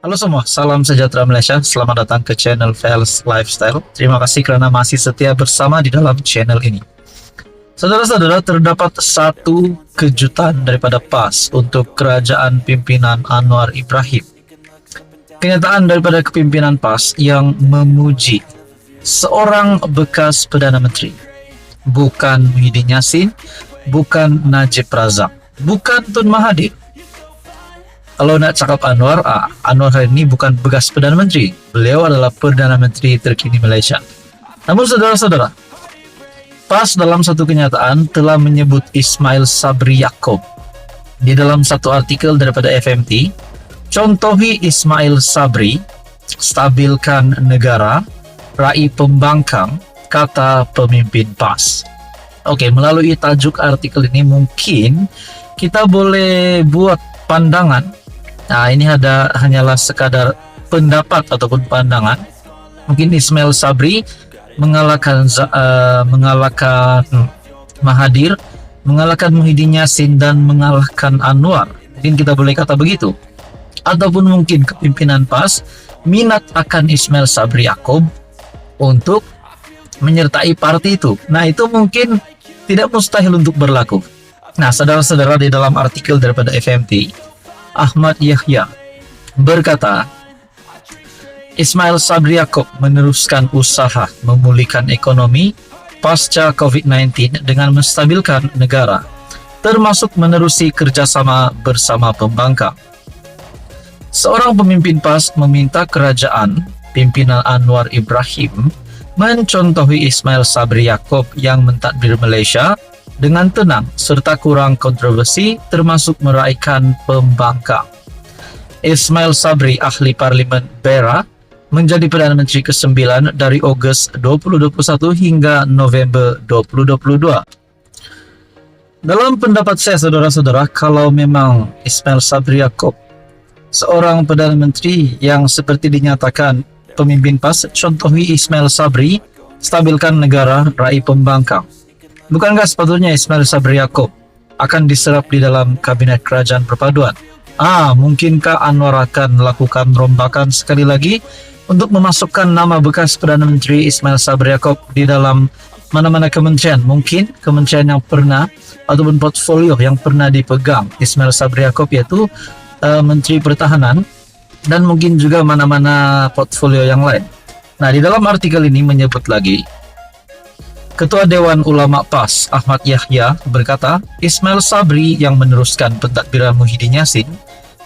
Halo semua, salam sejahtera Malaysia. Selamat datang ke channel Fels Lifestyle. Terima kasih kerana masih setia bersama di dalam channel ini. Saudara-saudara, terdapat satu kejutan daripada PAS untuk kerajaan pimpinan Anwar Ibrahim. Kenyataan daripada kepimpinan PAS yang memuji seorang bekas Perdana Menteri. Bukan Muhyiddin Yassin, bukan Najib Razak, bukan Tun Mahathir. Kalau nak cakap Anwar, Anwar hari ini bukan bekas Perdana Menteri. Beliau adalah Perdana Menteri terkini Malaysia. Namun saudara-saudara, PAS dalam satu kenyataan telah menyebut Ismail Sabri Yaakob. Di dalam satu artikel daripada FMT, contohi Ismail Sabri, stabilkan negara, raih pembangkang, kata pemimpin PAS. Okey, melalui tajuk artikel ini mungkin kita boleh buat pandangan. Ini hanyalah sekadar pendapat ataupun pandangan. Mungkin Ismail Sabri mengalahkan Mahathir, mengalahkan Muhyiddin Yassin dan mengalahkan Anwar. Mungkin kita boleh kata begitu. Ataupun mungkin kepimpinan PAS minat akan Ismail Sabri Yaakob untuk menyertai parti itu. Itu mungkin tidak mustahil untuk berlaku. Saudara-saudara, di dalam artikel daripada FMT, Ahmad Yahya berkata, Ismail Sabri Yaakob meneruskan usaha memulihkan ekonomi pasca COVID-19 dengan menstabilkan negara, termasuk menerusi kerjasama bersama pembangkang. Seorang pemimpin PAS meminta kerajaan pimpinan Anwar Ibrahim mencontohi Ismail Sabri Yaakob yang mentadbir Malaysia dengan tenang serta kurang kontroversi, termasuk meraihkan pembangkang. Ismail Sabri, ahli Parlimen Beira, menjadi Perdana Menteri ke-9 dari Ogos 2021 hingga November 2022. Dalam pendapat saya, saudara-saudara, kalau memang Ismail Sabri Yaakob seorang Perdana Menteri yang seperti dinyatakan pemimpin PAS, contohi Ismail Sabri, stabilkan negara, raih pembangkang. Bukankah sepatutnya Ismail Sabri Yaakob akan diserap di dalam kabinet kerajaan perpaduan? Mungkinkah Anwar akan melakukan rombakan sekali lagi untuk memasukkan nama bekas Perdana Menteri Ismail Sabri Yaakob di dalam mana-mana kementerian? Mungkin kementerian yang pernah ataupun portfolio yang pernah dipegang Ismail Sabri Yaakob, yaitu Menteri Pertahanan, dan mungkin juga mana-mana portfolio yang lain. Di dalam artikel ini menyebut lagi, Ketua Dewan Ulama PAS Ahmad Yahya berkata, Ismail Sabri yang meneruskan pentadbiran Muhyiddin Yassin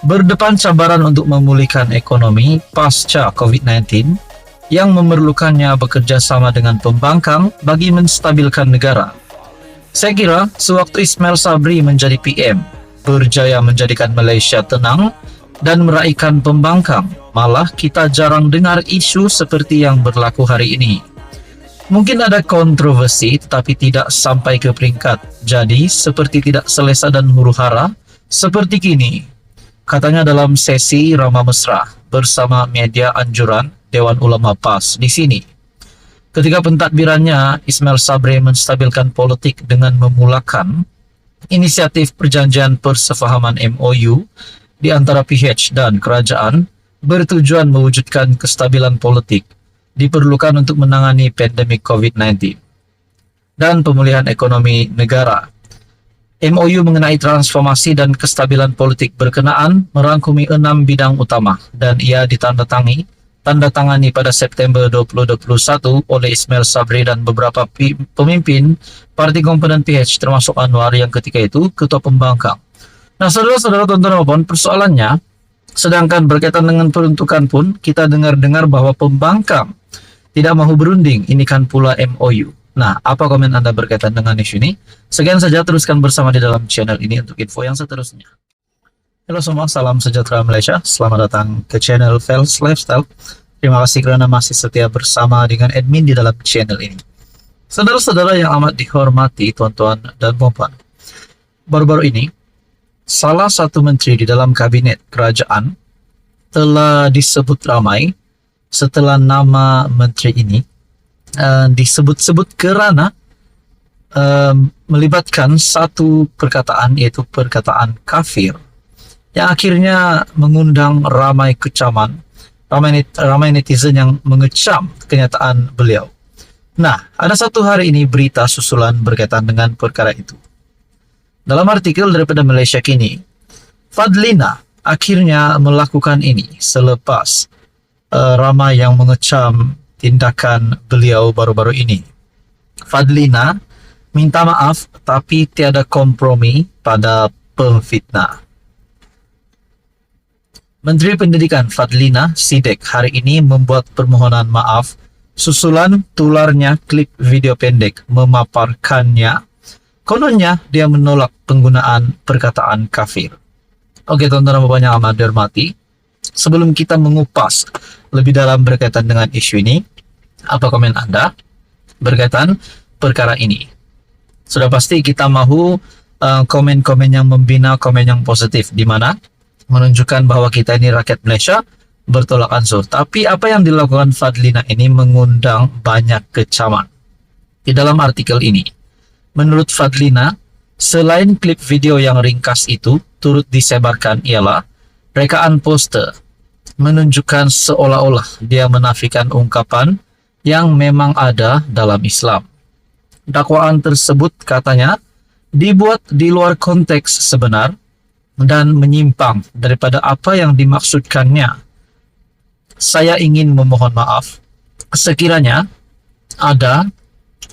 berdepan cabaran untuk memulihkan ekonomi pasca COVID-19 yang memerlukannya bekerja sama dengan pembangkang bagi menstabilkan negara. Saya kira sewaktu Ismail Sabri menjadi PM, berjaya menjadikan Malaysia tenang dan meraihkan pembangkang, malah kita jarang dengar isu seperti yang berlaku hari ini. Mungkin ada kontroversi tetapi tidak sampai ke peringkat jadi seperti tidak selesa dan huru-hara seperti kini, katanya dalam sesi Ramah Mesra bersama media anjuran Dewan Ulama PAS di sini. Ketika pentadbirannya, Ismail Sabri menstabilkan politik dengan memulakan inisiatif perjanjian persefahaman MOU di antara PH dan kerajaan bertujuan mewujudkan kestabilan politik diperlukan untuk menangani pandemik COVID-19 dan pemulihan ekonomi negara. MOU mengenai transformasi dan kestabilan politik berkenaan merangkumi 6 bidang utama dan ia ditandatangani pada September 2021 oleh Ismail Sabri dan beberapa pemimpin parti komponen PH termasuk Anwar yang ketika itu ketua pembangkang. Saudara-saudara, tuan-tuan dan puan, persoalannya, sedangkan berkaitan dengan peruntukan pun kita dengar-dengar bahwa pembangkang tidak mahu berunding, ini kan pula MOU. Apa komen Anda berkaitan dengan isu ini? Sekian saja, teruskan bersama di dalam channel ini untuk info yang seterusnya. Halo semua, salam sejahtera Malaysia. Selamat datang ke channel Fels Lifestyle. Terima kasih kerana masih setia bersama dengan admin di dalam channel ini. Saudara-saudara yang amat dihormati, tuan-tuan dan puan-puan, baru-baru ini salah satu menteri di dalam kabinet kerajaan telah disebut ramai setelah nama menteri ini disebut-sebut kerana melibatkan satu perkataan, yaitu perkataan kafir yang akhirnya mengundang ramai kecaman, ramai netizen yang mengecam kenyataan beliau. Nah, ada satu hari ini berita susulan berkaitan dengan perkara itu. Dalam artikel daripada Malaysia Kini, Fadlina akhirnya melakukan ini selepas ramai yang mengecam tindakan beliau baru-baru ini. Fadlina minta maaf tapi tiada kompromi pada pemfitnah. Menteri Pendidikan Fadlina Sidek hari ini membuat permohonan maaf susulan tularnya klip video pendek memaparkannya. Kononnya dia menolak penggunaan perkataan kafir. Oke, tuan-tuan dan puan yang amat dihormati, sebelum kita mengupas lebih dalam berkaitan dengan isu ini, apa komen Anda berkaitan perkara ini? Sudah pasti kita mahu komen-komen yang membina, komen yang positif, di mana menunjukkan bahwa kita ini rakyat Malaysia bertolak ansur. Tapi apa yang dilakukan Fadlina ini mengundang banyak kecaman. Di dalam artikel ini, menurut Fadlina, selain klip video yang ringkas itu turut disebarkan ialah rekaan poster menunjukkan seolah-olah dia menafikan ungkapan yang memang ada dalam Islam. Dakwaan tersebut katanya dibuat di luar konteks sebenar dan menyimpang daripada apa yang dimaksudkannya. Saya ingin memohon maaf sekiranya ada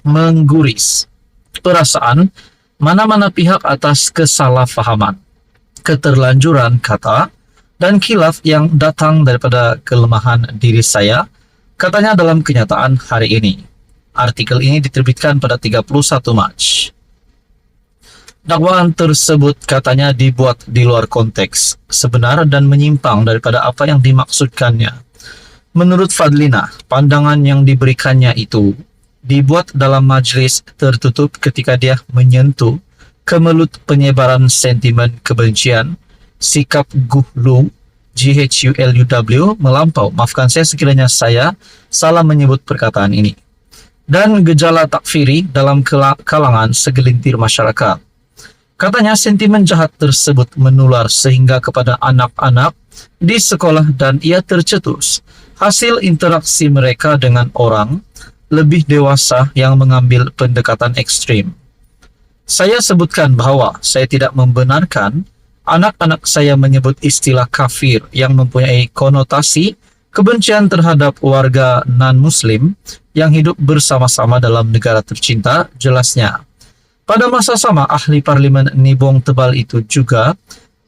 mengguris perasaan mana-mana pihak atas kesalahfahaman, keterlanjuran kata, dan khilaf yang datang daripada kelemahan diri saya, katanya dalam kenyataan hari ini. Artikel ini diterbitkan pada 31 Mac. Dakwaan tersebut katanya dibuat di luar konteks sebenar dan menyimpang daripada apa yang dimaksudkannya. Menurut Fadlina, pandangan yang diberikannya itu dibuat dalam majlis tertutup ketika dia menyentuh kemelut penyebaran sentimen kebencian, sikap GULU, GHULUW melampau. Maafkan saya sekiranya saya salah menyebut perkataan ini. Dan gejala takfiri dalam kalangan segelintir masyarakat. Katanya sentimen jahat tersebut menular sehingga kepada anak-anak di sekolah dan ia tercetus hasil interaksi mereka dengan orang lebih dewasa yang mengambil pendekatan ekstrim. Saya sebutkan bahwa saya tidak membenarkan anak-anak saya menyebut istilah kafir yang mempunyai konotasi kebencian terhadap warga non-muslim yang hidup bersama-sama dalam negara tercinta, jelasnya. Pada masa sama, ahli parlimen Nibong Tebal itu juga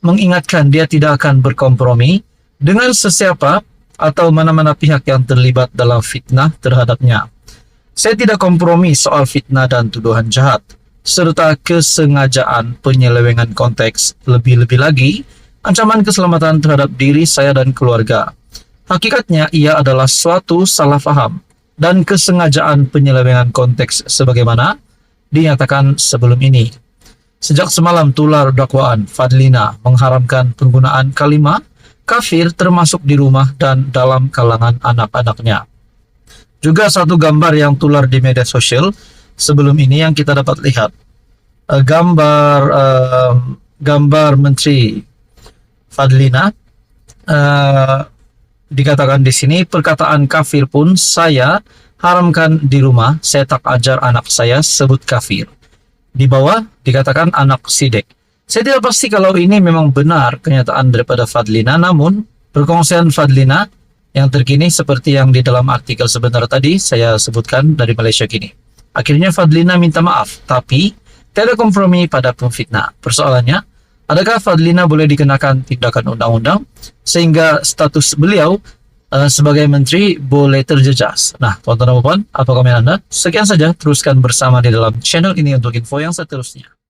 mengingatkan dia tidak akan berkompromi dengan sesiapa atau mana-mana pihak yang terlibat dalam fitnah terhadapnya. Saya tidak kompromi soal fitnah dan tuduhan jahat, serta kesengajaan penyelewengan konteks, lebih-lebih lagi ancaman keselamatan terhadap diri saya dan keluarga. Hakikatnya ia adalah suatu salah faham dan kesengajaan penyelewengan konteks sebagaimana dinyatakan sebelum ini. Sejak semalam tular dakwaan, Fadlina mengharamkan penggunaan kalimat kafir termasuk di rumah dan dalam kalangan anak-anaknya. Juga satu gambar yang tular di media sosial sebelum ini yang kita dapat lihat. Gambar Menteri Fadlina, dikatakan di sini perkataan kafir pun saya haramkan di rumah, saya tak ajar anak saya sebut kafir. Di bawah dikatakan anak Sidek. Saya tidak pasti kalau ini memang benar kenyataan daripada Fadlina, namun perkongsian Fadlina yang terkini seperti yang di dalam artikel sebentar tadi saya sebutkan dari Malaysia Kini. Akhirnya Fadlina minta maaf, tapi tiada kompromi pada pemfitnah. Persoalannya, adakah Fadlina boleh dikenakan tindakan undang-undang sehingga status beliau sebagai menteri boleh terjejas? Nah, tuan-tuan dan puan, apa komen Anda? Sekian saja, teruskan bersama di dalam channel ini untuk info yang seterusnya.